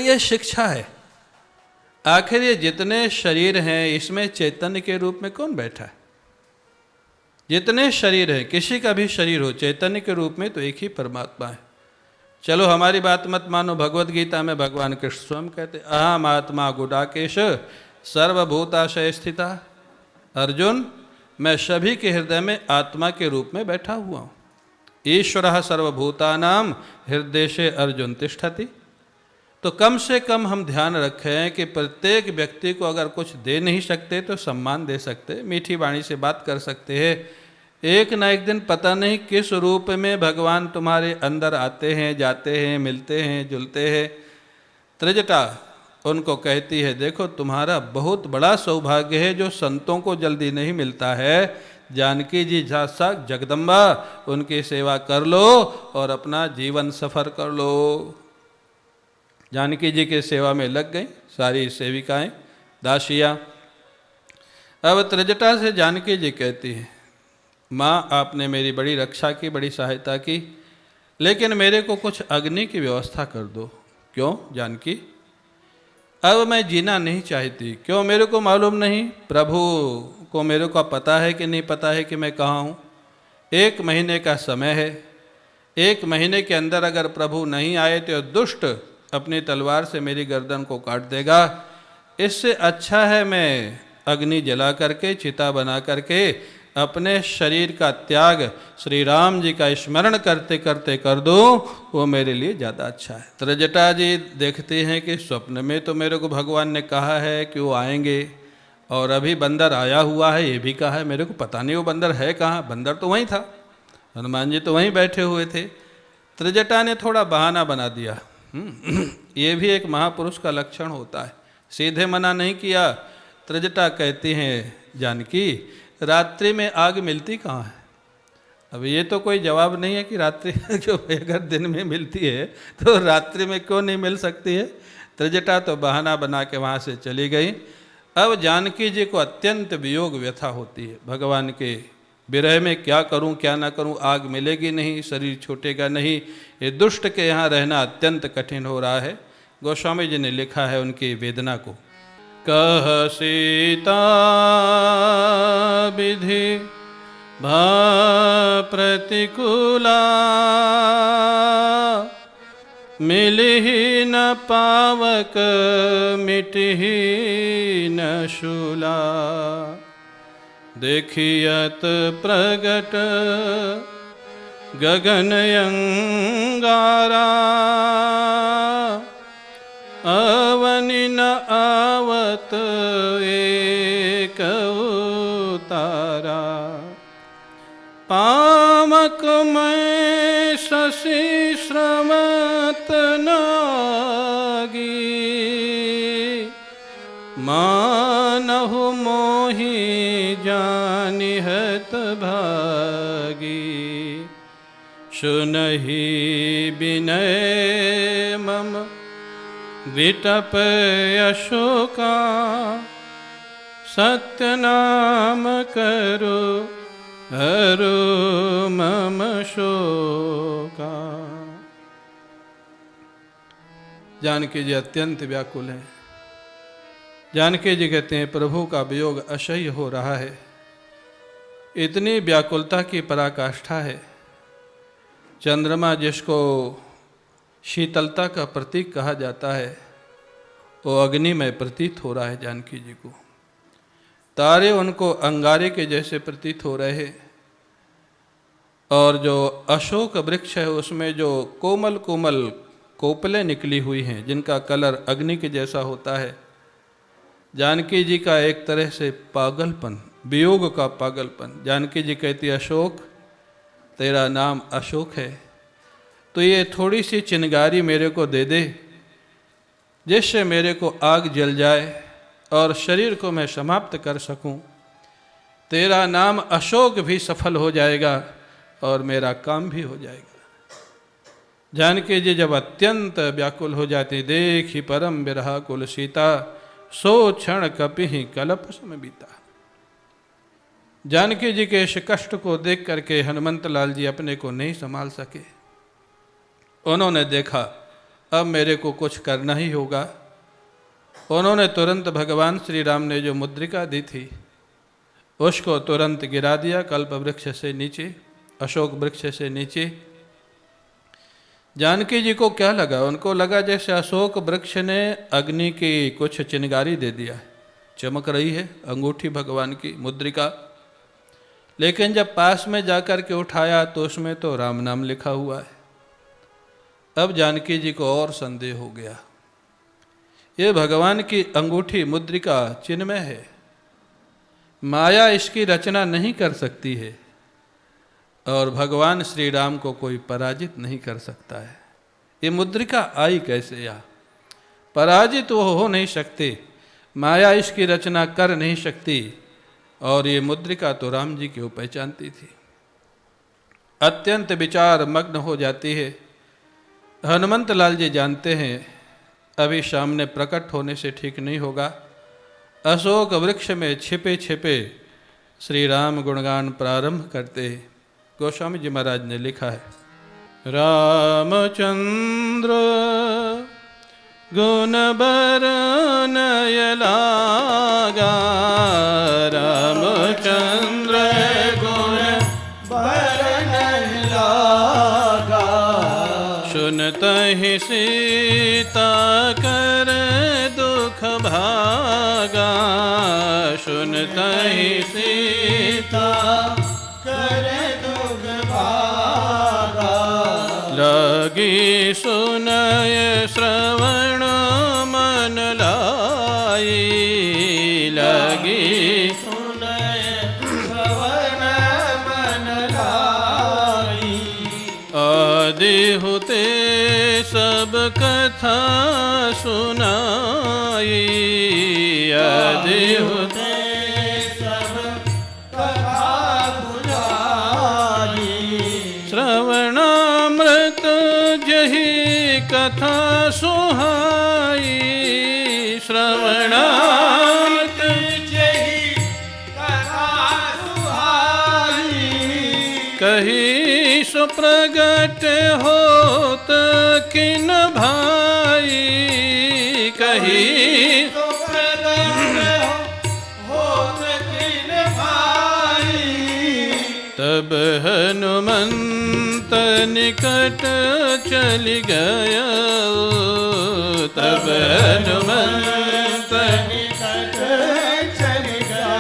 ये शिक्षा है। आखिर ये जितने शरीर हैं इसमें चैतन्य के रूप में कौन बैठा है? जितने शरीर हैं, किसी का भी शरीर हो, चैतन्य के रूप में तो एक ही परमात्मा है। चलो हमारी बात मत मानो, भगवत गीता में भगवान कृष्ण स्वयं कहते अहम आत्मा गुडाकेश सर्वभूताशय स्थिता। अर्जुन, मैं सभी के हृदय में आत्मा के रूप में बैठा हुआ हूँ। ईश्वरः सर्वभूतानां हृदयेशे अर्जुन तिष्ठति। तो कम से कम हम ध्यान रखें कि प्रत्येक व्यक्ति को अगर कुछ दे नहीं सकते तो सम्मान दे सकते, मीठी वाणी से बात कर सकते हैं। एक ना एक दिन पता नहीं किस रूप में भगवान तुम्हारे अंदर आते हैं, जाते हैं, मिलते हैं, जुलते हैं। त्रिजटा उनको कहती है, देखो तुम्हारा बहुत बड़ा सौभाग्य है जो संतों को जल्दी नहीं मिलता है। जानकी जी साक्षात जगदम्बा, उनकी सेवा कर लो और अपना जीवन सफर कर लो। जानकी जी के सेवा में लग गई सारी सेविकाएं, दासियां। अब त्रिजटा से जानकी जी कहती है, माँ आपने मेरी बड़ी रक्षा की, बड़ी सहायता की, लेकिन मेरे को कुछ अग्नि की व्यवस्था कर दो। क्यों जानकी? अब मैं जीना नहीं चाहती। क्यों? मेरे को मालूम नहीं, प्रभु को मेरे को पता है कि नहीं पता है कि मैं कहाँ हूँ। 1 महीने का समय है, 1 महीने के अंदर अगर प्रभु नहीं आए तो दुष्ट अपनी तलवार से मेरी गर्दन को काट देगा। इससे अच्छा है मैं अग्नि जला करके, चिता बना करके अपने शरीर का त्याग श्री राम जी का स्मरण करते करते कर दूं, वो मेरे लिए ज़्यादा अच्छा है। त्रिजटा जी देखते हैं कि स्वप्न में तो मेरे को भगवान ने कहा है कि वो आएंगे, और अभी बंदर आया हुआ है ये भी कहा है। मेरे को पता नहीं वो बंदर है कहाँ। बंदर तो वहीं था, हनुमान जी तो वहीं बैठे हुए थे। त्रिजटा ने थोड़ा बहाना बना दिया। ये भी एक महापुरुष का लक्षण होता है, सीधे मना नहीं किया। त्रिजटा कहती हैं, जानकी रात्रि में आग मिलती कहाँ है? अब ये तो कोई जवाब नहीं है कि रात्रि जो अगर दिन में मिलती है तो रात्रि में क्यों नहीं मिल सकती है। त्रिजटा तो बहाना बना के वहाँ से चली गई। अब जानकी जी को अत्यंत वियोग व्यथा होती है, भगवान के विरह में क्या करूं क्या ना करूं, आग मिलेगी नहीं, शरीर छूटेगा नहीं, ये दुष्ट के यहाँ रहना अत्यंत कठिन हो रहा है। गोस्वामी जी ने लिखा है उनकी वेदना को, कह सीता विधि भा प्रतिकूला, मिलहि न पावक मिटहि न शूला, देखियत प्रगट गगन अंगारा, अवनि न आवत एक उतारा, पामक मैं शशि श्रमत नागी, मानहु मोहि जानिहत भागी, सुनहि विनय मम विटप अशोका, सत्य नाम करो हरो मम शोका। जानकी जी अत्यंत व्याकुल हैं। जानकी जी कहते हैं, प्रभु का वियोग असह्य हो रहा है। इतनी व्याकुलता की पराकाष्ठा है। चंद्रमा जिसको शीतलता का प्रतीक कहा जाता है, वो अग्निमय प्रतीत हो रहा है जानकी जी को। तारे उनको अंगारे के जैसे प्रतीत हो रहे हैं, और जो अशोक वृक्ष है उसमें जो कोमल कोमल कोपलें निकली हुई हैं जिनका कलर अग्नि के जैसा होता है। जानकी जी का एक तरह से पागलपन, वियोग का पागलपन। जानकी जी कहती, अशोक तेरा नाम अशोक है, तो ये थोड़ी सी चिंगारी मेरे को दे दे जिससे मेरे को आग जल जाए और शरीर को मैं समाप्त कर सकूं। तेरा नाम अशोक भी सफल हो जाएगा और मेरा काम भी हो जाएगा। जानकी जी जब अत्यंत व्याकुल हो जाती, देखी परम बिरहा कुल सीता, सो क्षण कपिहि कलप सम बीता। जानकी जी के इस कष्ट को देख करके हनुमंत लाल जी अपने को नहीं संभाल सके। उन्होंने देखा अब मेरे को कुछ करना ही होगा। उन्होंने तुरंत भगवान श्री राम ने जो मुद्रिका दी थी उसको तुरंत गिरा दिया कल्प वृक्ष से नीचे, अशोक वृक्ष से नीचे। जानकी जी को क्या लगा? उनको लगा जैसे अशोक वृक्ष ने अग्नि की कुछ चिंगारी दे दिया है, चमक रही है अंगूठी भगवान की मुद्रिका। लेकिन जब पास में जाकर के उठाया तो उसमें तो राम नाम लिखा हुआ है। अब जानकी जी को और संदेह हो गया, ये भगवान की अंगूठी मुद्रिका चिन्मय है, माया इसकी रचना नहीं कर सकती है और भगवान श्री राम को कोई पराजित नहीं कर सकता है। ये मुद्रिका आई कैसे? यहाँ पराजित वो हो नहीं सकते, माया इसकी रचना कर नहीं सकती, और ये मुद्रिका तो राम जी की वो पहचानती थी। अत्यंत विचार मग्न हो जाती है। हनुमंत लाल जी जानते हैं अभी सामने प्रकट होने से ठीक नहीं होगा। अशोक वृक्ष में छिपे छिपे श्री राम गुणगान प्रारंभ करते हैं। गोस्वामी जी महाराज ने लिखा है, रामचंद्र गुण बरनय लागा, रामचंद्र गुण बरनय लागा, सुनतहि सीता कर दुख भागा, सुनतहि सीता कर दुख भागा, लगी सुनय श्रवण मन लाई, लगी सुनय श्रवण मन लाई, आदि होते सब कथा सुनाई, आदि होते सब कथा बुझाई, श्रवणामृत जही कथा सुहाई, श्रवणामृत जही कथा सुहाई, कही सुप्रगट होत किन भाई, कही सुप्रगट होत किन भाई, तब हनुमंत निकट चली गया, तब हनुमंत निकट चली गया,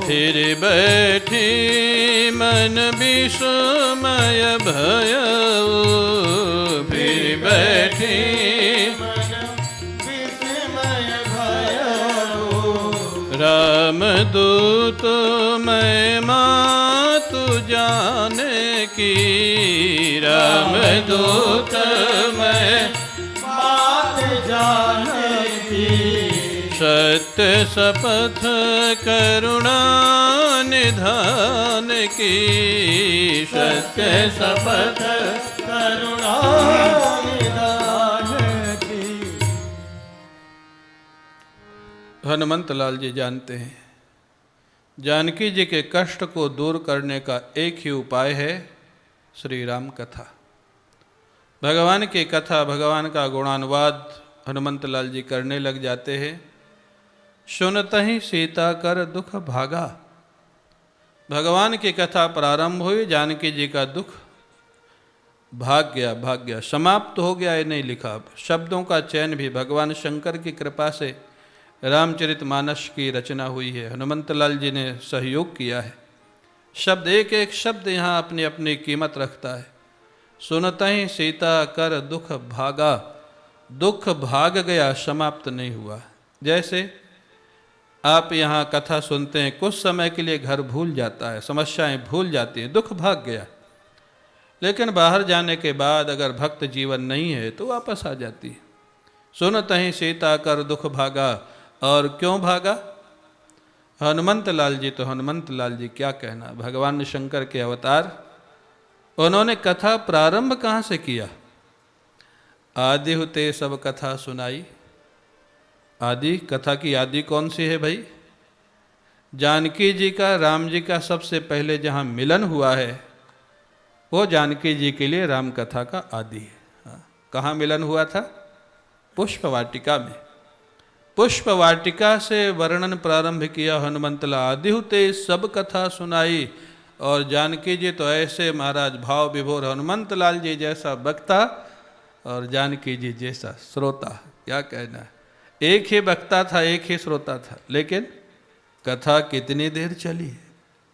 फिर बैठी मन विस्मय भय, फिर बैठी मन विस्मय भय, रामदूत मैं मातु जाने की, रामदूत मैं मात जाने की, सत्य शपथ करुणा निधान की, सत्य शपथ करुणा निधान की। हनुमंत लाल जी जानते हैं जानकी जी के कष्ट को दूर करने का एक ही उपाय है श्री राम कथा। भगवान की कथा, भगवान का गुणानुवाद हनुमंत लाल जी करने लग जाते हैं। सुनतहि सीता कर दुख भागा, भगवान की कथा प्रारंभ हुई, जानकी जी का दुख भाग गया, समाप्त हो गया। ये नहीं लिखा, शब्दों का चयन भी भगवान शंकर की कृपा से रामचरितमानस की रचना हुई है। हनुमंत लाल जी ने सहयोग किया है। शब्द एक एक शब्द यहाँ अपनी अपनी कीमत रखता है। सुनतहि सीता कर दुख भागा, दुख भाग गया, समाप्त नहीं हुआ। जैसे आप यहाँ कथा सुनते हैं, कुछ समय के लिए घर भूल जाता है, समस्याएं भूल जाती हैं, दुख भाग गया, लेकिन बाहर जाने के बाद अगर भक्त जीवन नहीं है तो वापस आ जाती है। सुनतहि सीता कर दुख भागा, और क्यों भागा? हनुमंत लाल जी तो हनुमंत लाल जी क्या कहना, भगवान शंकर के अवतार। उन्होंने कथा प्रारंभ कहाँ से किया? आदि हुते सब कथा सुनाई। आदि, कथा की आदि कौन सी है भाई? जानकी जी का राम जी का सबसे पहले जहाँ मिलन हुआ है वो जानकी जी के लिए राम कथा का आदि है। कहाँ मिलन हुआ था? पुष्प वाटिका में। पुष्प वाटिका से वर्णन प्रारंभ किया हनुमंत लाल, आदिहुते सब कथा सुनाई। और जानकी जी तो ऐसे महाराज भाव विभोर, हनुमंत लाल जी जैसा वक्ता और जानकी जी जैसा श्रोता, क्या कहना है। एक ही वक्ता था, एक ही श्रोता था, लेकिन कथा कितनी देर चली?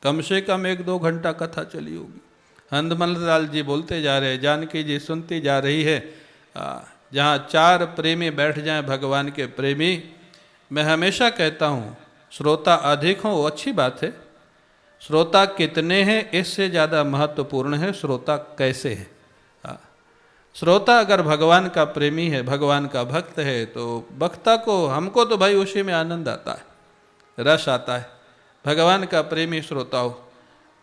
कम से कम 1-2 घंटा कथा चली होगी। हनुमंत लाल जी बोलते जा रहे, जानकी जी सुनती जा रही है। जहाँ 4 प्रेमी बैठ जाएं, भगवान के प्रेमी, मैं हमेशा कहता हूँ श्रोता अधिक हो वो अच्छी बात है, श्रोता कितने हैं इससे ज़्यादा महत्वपूर्ण है श्रोता कैसे है। श्रोता अगर भगवान का प्रेमी है, भगवान का भक्त है, तो वक्ता को, हमको तो भाई उसी में आनंद आता है, रस आता है। भगवान का प्रेमी श्रोता हो।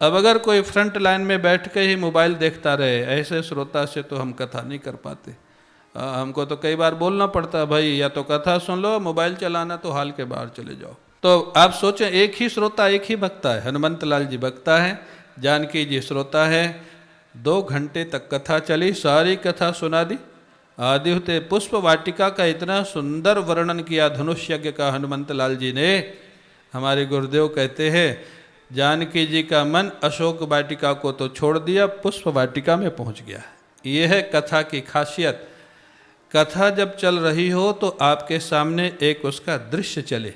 अब अगर कोई फ्रंट लाइन में बैठ के ही मोबाइल देखता रहे, ऐसे श्रोता से तो हम कथा नहीं कर पाते। हमको तो कई बार बोलना पड़ता, भाई या तो कथा सुन लो, मोबाइल चलाना तो हाल के बाहर चले जाओ। तो आप सोचें, एक ही श्रोता, एक ही वक्ता है। हनुमंत लाल जी वक्ता है, जानकी जी श्रोता है। 2 घंटे तक कथा चली, सारी कथा सुना दी। आदिहुते पुष्प वाटिका का इतना सुंदर वर्णन किया धनुष यज्ञ का हनुमंत लाल जी ने। हमारे गुरुदेव कहते हैं जानकी जी का मन अशोक वाटिका को तो छोड़ दिया, पुष्प वाटिका में पहुंच गया। यह है कथा की खासियत। कथा जब चल रही हो तो आपके सामने एक उसका दृश्य चले,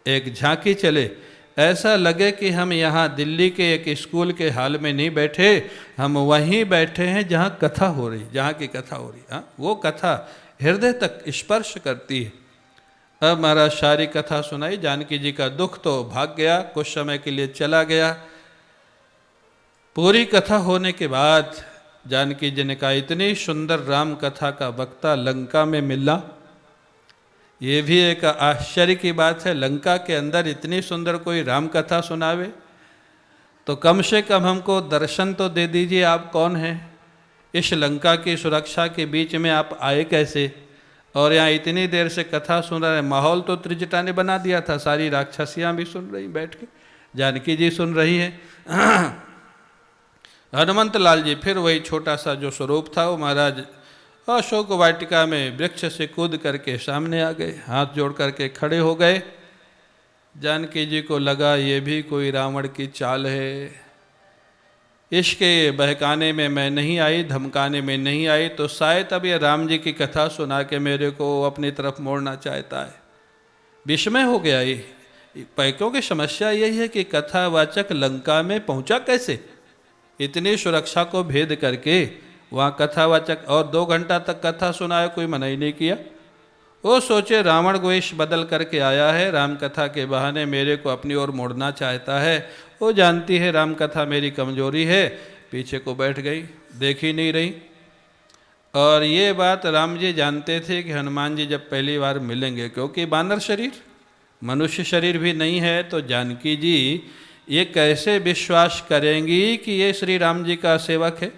एक झांकी चले, ऐसा लगे कि हम यहाँ दिल्ली के एक स्कूल के हाल में नहीं बैठे, हम वहीं बैठे हैं जहाँ कथा हो रही, जहाँ की कथा हो रही। हाँ, वो कथा हृदय तक स्पर्श करती है। अब महाराज सारी कथा सुनाई। जानकी जी का दुख तो भाग गया, कुछ समय के लिए चला गया। पूरी कथा होने के बाद जानकी जी ने कहा, इतनी सुंदर राम कथा का वक्ता लंका में मिलना, ये भी एक आश्चर्य की बात है। लंका के अंदर इतनी सुंदर कोई राम कथा सुनावे, तो कम से कम हमको दर्शन तो दे दीजिए, आप कौन हैं? इस लंका की सुरक्षा के बीच में आप आए कैसे? और यहाँ इतनी देर से कथा सुन रहे हैं। माहौल तो त्रिजटा ने बना दिया था, सारी राक्षसियाँ भी सुन रही बैठ के, जानकी जी सुन रही है। हनुमंत लाल जी फिर वही छोटा सा जो स्वरूप था, वो महाराज अशोक वाटिका में वृक्ष से कूद करके सामने आ गए, हाथ जोड़ करके खड़े हो गए। जानकी जी को लगा ये भी कोई रावण की चाल है, इसके बहकाने में मैं नहीं आई, धमकाने में नहीं आई, तो शायद अब ये राम जी की कथा सुना के मेरे को अपनी तरफ मोड़ना चाहता है। विस्मय हो गया ये, क्योंकि समस्या यही है कि कथावाचक लंका में पहुंचा कैसे? इतनी सुरक्षा को भेद करके वहाँ कथावाचक, और 2 घंटा तक कथा सुनाया, कोई मना ही नहीं किया। वो सोचे रावण वेश बदल करके आया है, राम कथा के बहाने मेरे को अपनी ओर मोड़ना चाहता है। वो जानती है राम कथा मेरी कमजोरी है, पीछे को बैठ गई, देख ही नहीं रही। और ये बात राम जी जानते थे कि हनुमान जी जब पहली बार मिलेंगे, क्योंकि बानर शरीर, मनुष्य शरीर भी नहीं है, तो जानकी जी ये कैसे विश्वास करेंगी कि ये श्री राम जी का सेवक है?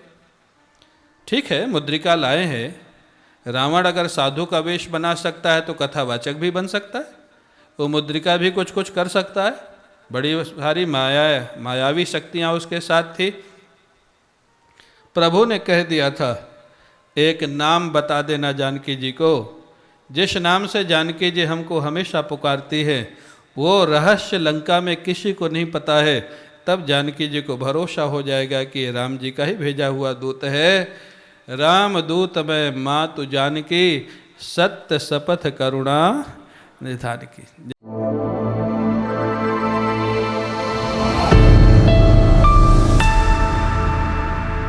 ठीक है, मुद्रिका लाए हैं। रावण अगर साधु का वेश बना सकता है तो कथावाचक भी बन सकता है, वो मुद्रिका भी कुछ कुछ कर सकता है। बड़ी सारी मायावी शक्तियाँ उसके साथ थी। प्रभु ने कह दिया था, एक नाम बता देना जानकी जी को, जिस नाम से जानकी जी हमको हमेशा पुकारती है, वो रहस्य लंका में किसी को नहीं पता है। तब जानकी जी को भरोसा हो जाएगा कि ये राम जी का ही भेजा हुआ दूत है। राम दूत में मातु जानकी, सत्य शपथ करुणा निधान की।